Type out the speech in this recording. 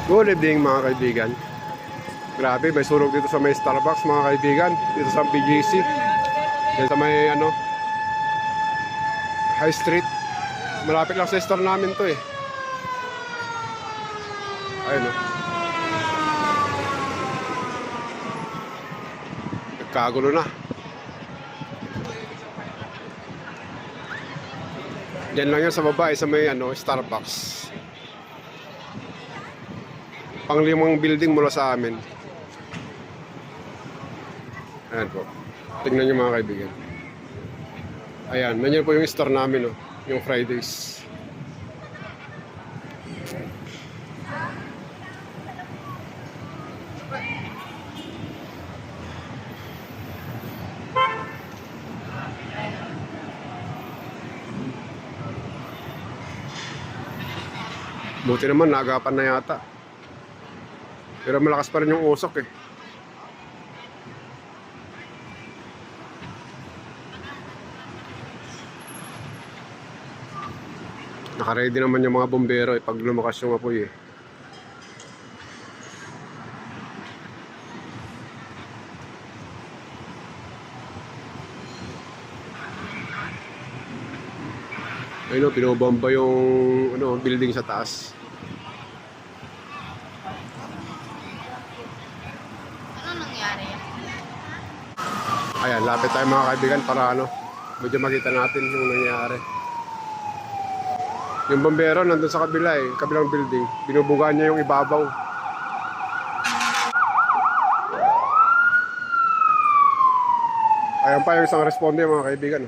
Good evening mga kaibigan. Grabe, may sunog dito sa may Starbucks mga kaibigan. Dito sa BGC. Dito sa may High Street. Malapit lang sa store namin to eh. Ayun o. Nagkagulo na. Diyan lang yan sa baba sa may Starbucks. Panglimang building mula sa amin. Ayan po. Tingnan nyo mga kaibigan. Ayan, nandiyan po yung store namin, yung Fridays. Buti naman, naagapan na yata. Pero malakas pa rin yung usok eh. Nakaready naman yung mga bombero eh, pag lumakas yung apoy eh. Ayun o, pinobomba yung building sa taas. Ayan, lapit tayo mga kaibigan para medyo makita natin yung nangyari. Yung bombero nandun sa kabila eh, kabilang building. Binubugaan niya yung ibabaw. Ayan pa yung isang responde mga kaibigan.